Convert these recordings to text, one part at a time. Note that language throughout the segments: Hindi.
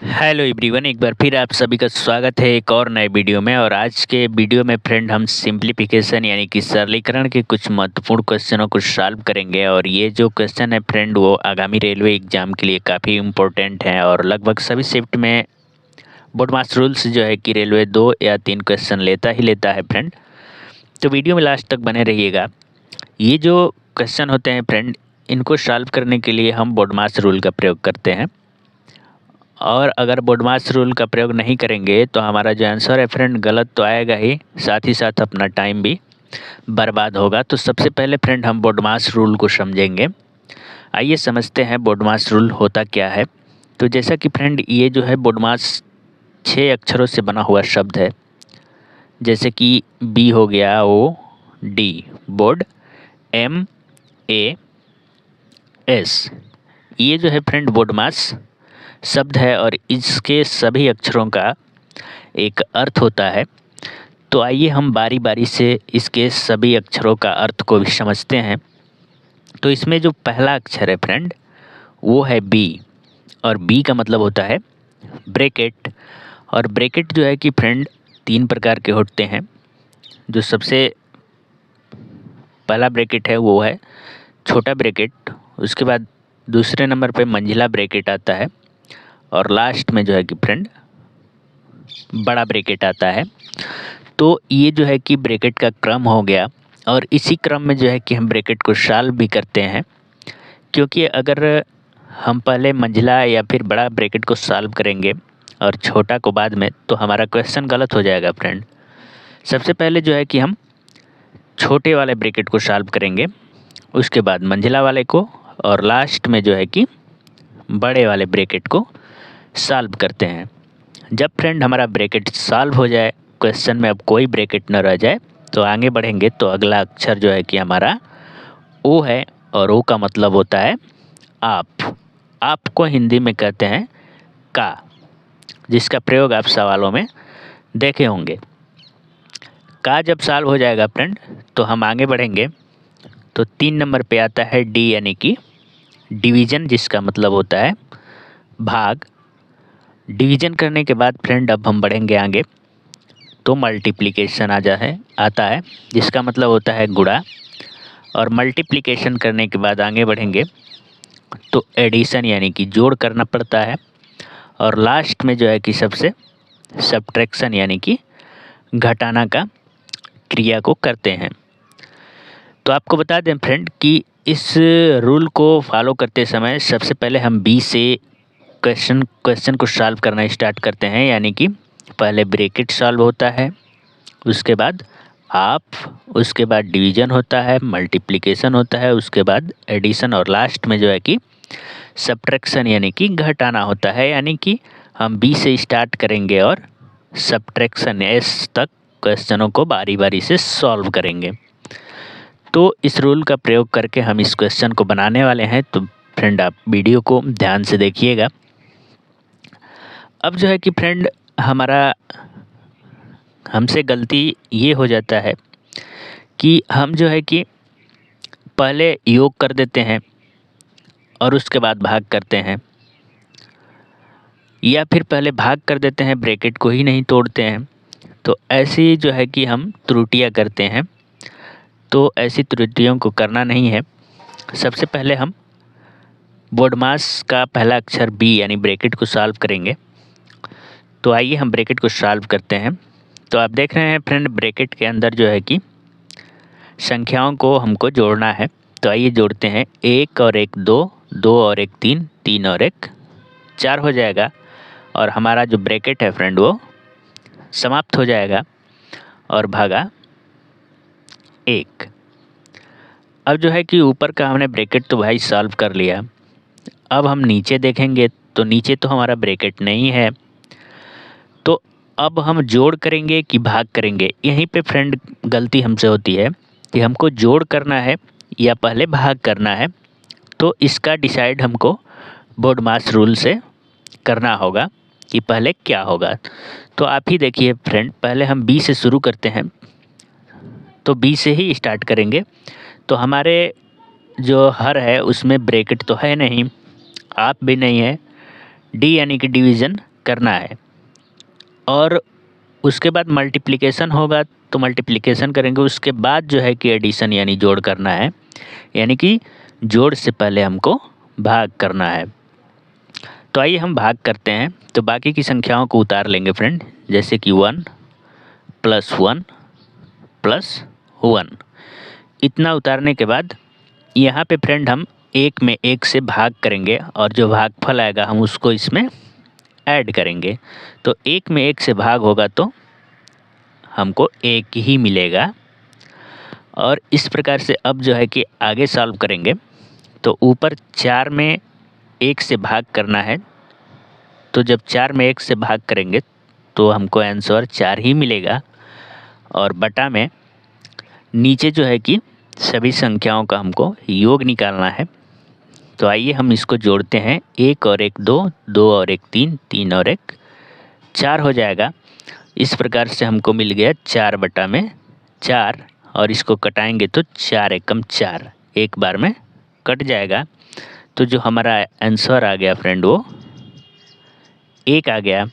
हेलो एवरीवन, एक बार फिर आप सभी का स्वागत है एक और नए वीडियो में। और आज के वीडियो में फ्रेंड हम सिंप्लीफिकेशन यानी कि सरलीकरण के कुछ महत्वपूर्ण क्वेश्चनों को सॉल्व करेंगे। और ये जो क्वेश्चन है फ्रेंड वो आगामी रेलवे एग्जाम के लिए काफ़ी इम्पोर्टेंट है और लगभग सभी शिफ्ट में बोर्ड मास रूल्स जो है कि रेलवे 2 या 3 क्वेश्चन लेता ही लेता है फ्रेंड। तो वीडियो में लास्ट तक बने रहिएगा। ये जो क्वेश्चन होते हैं फ्रेंड, इनको सॉल्व करने के लिए हम बोर्ड मास रूल का प्रयोग करते हैं। और अगर बोडमास रूल का प्रयोग नहीं करेंगे तो हमारा जो आंसर है फ्रेंड गलत तो आएगा ही, साथ ही साथ अपना टाइम भी बर्बाद होगा। तो सबसे पहले फ्रेंड हम बोडमास रूल को समझेंगे। आइए समझते हैं बोडमास रूल होता क्या है। तो जैसा कि फ्रेंड ये जो है बोडमास 6 अक्षरों से बना हुआ शब्द है, जैसे कि बी हो गया, O D board, M A S. ये जो है फ्रेंड बोडमास शब्द है और इसके सभी अक्षरों का एक अर्थ होता है। तो आइए हम बारी बारी से इसके सभी अक्षरों का अर्थ को भी समझते हैं। तो इसमें जो पहला अक्षर है फ्रेंड वो है बी, और बी का मतलब होता है ब्रैकेट। और ब्रैकेट जो है कि फ्रेंड 3 प्रकार के होते हैं। जो सबसे पहला ब्रैकेट है वो है छोटा ब्रैकेट, उसके बाद दूसरे नंबर पे मंझला ब्रैकेट आता है, और लास्ट में जो है कि फ्रेंड बड़ा ब्रैकेट आता है। तो ये जो है कि ब्रैकेट का क्रम हो गया, और इसी क्रम में जो है कि हम ब्रैकेट को सॉल्व भी करते हैं। क्योंकि अगर हम पहले मंझला या फिर बड़ा ब्रैकेट को सॉल्व करेंगे और छोटा को बाद में, तो हमारा क्वेश्चन गलत हो जाएगा फ्रेंड। सबसे पहले जो है कि हम छोटे वाले ब्रैकेट को सॉल्व करेंगे, उसके बाद मंझला वाले को, और लास्ट में जो है कि बड़े वाले ब्रैकेट को सॉल्व करते हैं। जब फ्रेंड हमारा ब्रैकेट सॉल्व हो जाए, क्वेश्चन में अब कोई ब्रैकेट न रह जाए, तो आगे बढ़ेंगे। तो अगला अक्षर जो है कि हमारा ओ है, और ओ का मतलब होता है आप। आपको हिंदी में कहते हैं का, जिसका प्रयोग आप सवालों में देखे होंगे। का जब सॉल्व हो जाएगा फ्रेंड तो हम आगे बढ़ेंगे। तो 3 नंबर पे आता है डी यानी कि डिवीज़न, जिसका मतलब होता है भाग। डिवीज़न करने के बाद फ्रेंड अब हम बढ़ेंगे आगे। तो मल्टीप्लिकेशन आता है, जिसका मतलब होता है गुणा। और मल्टीप्लिकेशन करने के बाद आगे बढ़ेंगे तो एडिशन यानी कि जोड़ करना पड़ता है। और लास्ट में जो है कि सबसे सब्ट्रैक्शन यानी कि घटाना का क्रिया को करते हैं। तो आपको बता दें फ्रेंड कि इस रूल को फॉलो करते समय सबसे पहले हम बी से क्वेश्चन को सॉल्व करना स्टार्ट करते हैं। यानी कि पहले ब्रैकेट सॉल्व होता है, उसके बाद आप, उसके बाद डिवीज़न होता है, मल्टीप्लिकेशन होता है, उसके बाद एडिशन, और लास्ट में जो है कि सब्ट्रैक्शन यानी कि घटाना होता है। यानी कि हम बी से स्टार्ट करेंगे और सब्ट्रैक्शन एस तक क्वेश्चनों को बारी बारी से सॉल्व करेंगे। तो इस रूल का प्रयोग करके हम इस क्वेश्चन को बनाने वाले हैं। तो फ्रेंड आप वीडियो को ध्यान से देखिएगा। अब जो है कि फ्रेंड हमसे गलती ये हो जाता है कि हम जो है कि पहले योग कर देते हैं और उसके बाद भाग करते हैं, या फिर पहले भाग कर देते हैं, ब्रैकेट को ही नहीं तोड़ते हैं। तो ऐसी जो है कि हम त्रुटियां करते हैं। तो ऐसी त्रुटियों को करना नहीं है। सबसे पहले हम बोडमास का पहला अक्षर बी यानी ब्रैकेट को सॉल्व करेंगे। तो आइए हम ब्रैकेट को सॉल्व करते हैं। तो आप देख रहे हैं फ्रेंड ब्रैकेट के अंदर जो है कि संख्याओं को हमको जोड़ना है। तो आइए जोड़ते हैं। 1 और 1 2, 2 और 1 3, 3 और 1 4 हो जाएगा। और हमारा जो ब्रैकेट है फ्रेंड वो समाप्त हो जाएगा, और भागा 1। अब जो है कि ऊपर का हमने ब्रैकेट तो भाई सॉल्व कर लिया। अब हम नीचे देखेंगे तो नीचे तो हमारा ब्रैकेट नहीं है। तो अब हम जोड़ करेंगे कि भाग करेंगे, यहीं पे फ्रेंड गलती हमसे होती है कि हमको जोड़ करना है या पहले भाग करना है। तो इसका डिसाइड हमको बोडमास रूल से करना होगा कि पहले क्या होगा। तो आप ही देखिए फ्रेंड, पहले हम बी से शुरू करते हैं। तो बी से ही स्टार्ट करेंगे। तो हमारे जो हर है उसमें ब्रैकेट तो है नहीं, आप भी नहीं है। डी यानी कि डिवीज़न, करना है। और उसके बाद मल्टीप्लिकेशन होगा तो मल्टीप्लिकेशन करेंगे, उसके बाद जो है कि एडिशन यानी जोड़ करना है, यानी कि जोड़ से पहले हमको भाग करना है। तो आइए हम भाग करते हैं। तो बाकी की संख्याओं को उतार लेंगे फ्रेंड, जैसे कि 1 + 1 + 1। इतना उतारने के बाद यहाँ पे फ्रेंड हम 1 में 1 से भाग करेंगे और जो भागफल आएगा हम उसको इसमें ऐड करेंगे। तो 1 में 1 से भाग होगा तो हमको 1 ही मिलेगा। और इस प्रकार से अब जो है कि आगे सॉल्व करेंगे। तो ऊपर 4 में 1 से भाग करना है, तो जब 4 में 1 से भाग करेंगे तो हमको आंसर 4 ही मिलेगा। और बटा में नीचे जो है कि सभी संख्याओं का हमको योग निकालना है। तो आइए हम इसको जोड़ते हैं। 1 और 1 2, 2 और 1 3, 3 और 1 4 हो जाएगा। इस प्रकार से हमको मिल गया 4/4। और इसको कटाएंगे तो 4 एकम 4 एक बार में कट जाएगा। तो जो हमारा आंसर आ गया फ्रेंड वो 1 आ गया।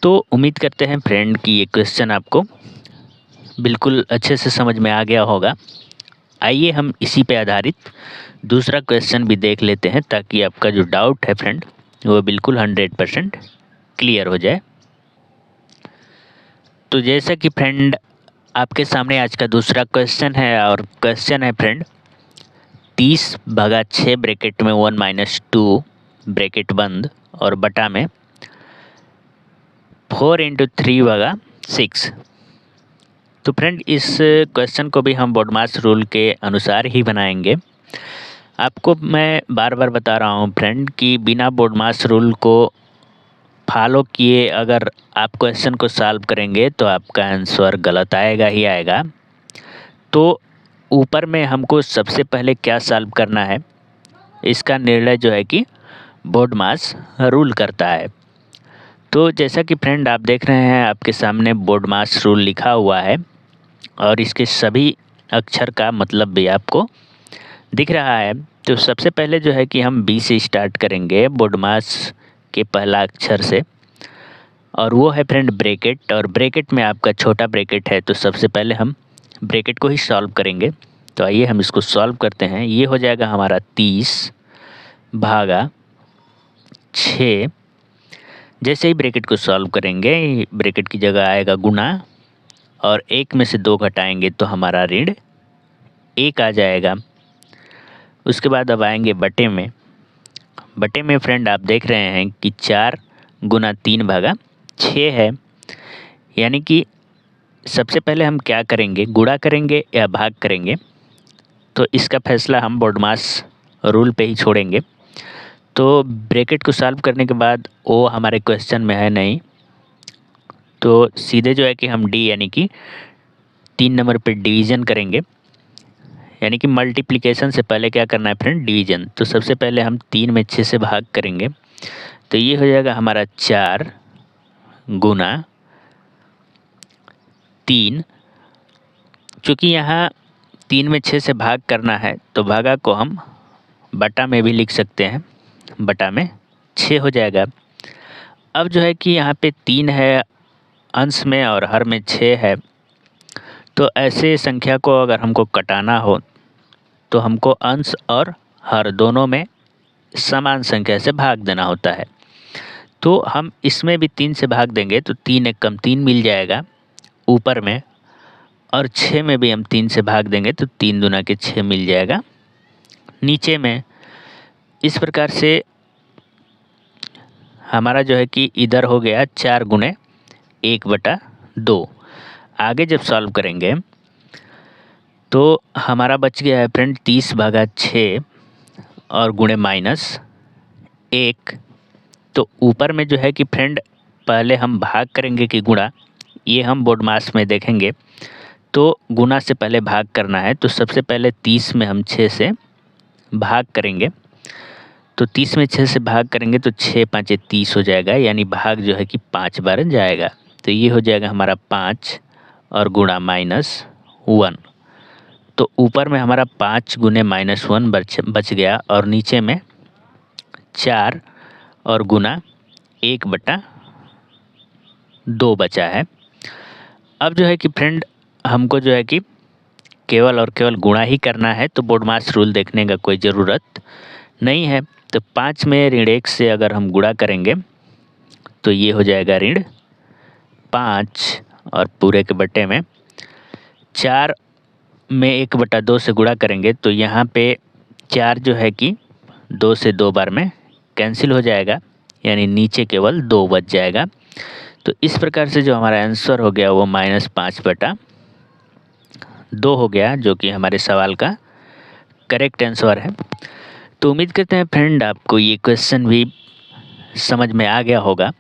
तो उम्मीद करते हैं फ्रेंड कि ये क्वेश्चन आपको बिल्कुल अच्छे से समझ में आ गया होगा। आइए हम इसी पे आधारित दूसरा क्वेश्चन भी देख लेते हैं, ताकि आपका जो डाउट है फ्रेंड वो बिल्कुल 100% क्लियर हो जाए। तो जैसा कि फ्रेंड आपके सामने आज का दूसरा क्वेश्चन है, और क्वेश्चन है फ्रेंड 30/6 ब्रैकेट में 1 - 2 ब्रैकेट बंद और बटा में 4 × 3/6। तो फ्रेंड इस क्वेश्चन को भी हम बोडमास रूल के अनुसार ही बनाएंगे। आपको मैं बार बार बता रहा हूँ फ्रेंड कि बिना बोडमास रूल को फॉलो किए अगर आप क्वेश्चन को सॉल्व करेंगे तो आपका आंसर गलत आएगा ही आएगा। तो ऊपर में हमको सबसे पहले क्या सॉल्व करना है, इसका निर्णय जो है कि बोडमास रूल करता है। तो जैसा कि फ्रेंड आप देख रहे हैं आपके सामने बोडमास रूल लिखा हुआ है, और इसके सभी अक्षर का मतलब भी आपको दिख रहा है। तो सबसे पहले जो है कि हम बी से स्टार्ट करेंगे, बोडमास के पहला अक्षर से, और वो है फ्रेंड ब्रैकेट। और ब्रैकेट में आपका छोटा ब्रैकेट है, तो सबसे पहले हम ब्रैकेट को ही सॉल्व करेंगे। तो आइए हम इसको सॉल्व करते हैं। ये हो जाएगा हमारा 30/6। जैसे ही ब्रैकेट को सॉल्व करेंगे, ब्रैकेट की जगह आएगा गुना, और 1 में से 2 घटाएंगे तो हमारा ऋण 1 आ जाएगा। उसके बाद अब आएंगे बटे में। बटे में फ्रेंड आप देख रहे हैं कि 4 × 3/6 है, यानी कि सबसे पहले हम क्या करेंगे, गुणा करेंगे या भाग करेंगे। तो इसका फैसला हम बोडमास रूल पे ही छोड़ेंगे। तो ब्रैकेट को सॉल्व करने के बाद वो हमारे क्वेश्चन में है नहीं, तो सीधे जो है कि हम डी यानी कि 3 नंबर पे डिवीज़न करेंगे। यानी कि मल्टीप्लिकेशन से पहले क्या करना है फ्रेंड, डिवीज़न। तो सबसे पहले हम 3 में 6 से भाग करेंगे, तो ये हो जाएगा हमारा 4 × 3। चूँकि यहाँ 3 में 6 से भाग करना है, तो भागा को हम बटा में भी लिख सकते हैं, बटा में 6 हो जाएगा। अब जो है कि यहाँ पे 3 है अंश में और हर में 6 है, तो ऐसे संख्या को अगर हमको कटाना हो तो हमको अंश और हर दोनों में समान संख्या से भाग देना होता है। तो हम इसमें भी 3 से भाग देंगे तो 3 एकम 3 मिल जाएगा ऊपर में, और 6 में भी हम 3 से भाग देंगे तो 3 दूना के 6 मिल जाएगा नीचे में। इस प्रकार से हमारा जो है कि इधर हो गया 4 × 1/2। आगे जब सॉल्व करेंगे तो हमारा बच गया है फ्रेंड 30/6 और गुणे -1। तो ऊपर में जो है कि फ्रेंड पहले हम भाग करेंगे कि गुणा, ये हम बोडमास में देखेंगे। तो गुना से पहले भाग करना है, तो सबसे पहले 30 में हम 6 से भाग करेंगे। तो 30 में 6 से भाग करेंगे तो 6 × 5 = 30 हो जाएगा, यानी भाग जो है कि 5 बार जाएगा। तो ये हो जाएगा हमारा 5 और गुणा -1। तो ऊपर में हमारा 5 × -1 बच गया, और नीचे में 4 और गुना 1/2 बचा है। अब जो है कि फ्रेंड हमको जो है कि केवल और केवल गुणा ही करना है, तो बोडमास रूल देखने का कोई ज़रूरत नहीं है। तो 5 में -1 से अगर हम गुणा करेंगे तो ये हो जाएगा -5 और पूरे के बटे में 4 में 1/2 से गुणा करेंगे तो यहाँ पे 4 जो है कि 2 से 2 बार में कैंसिल हो जाएगा, यानी नीचे केवल 2 बच जाएगा। तो इस प्रकार से जो हमारा आंसर हो गया वो -5/2 हो गया, जो कि हमारे सवाल का करेक्ट आंसर है। तो उम्मीद करते हैं फ्रेंड आपको ये क्वेश्चन भी समझ में आ गया होगा।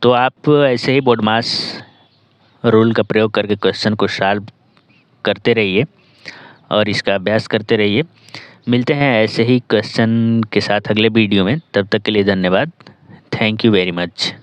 तो आप ऐसे ही बोडमास रूल का प्रयोग करके क्वेश्चन को सॉल्व करते रहिए और इसका अभ्यास करते रहिए। मिलते हैं ऐसे ही क्वेश्चन के साथ अगले वीडियो में, तब तक के लिए धन्यवाद। Thank you very much.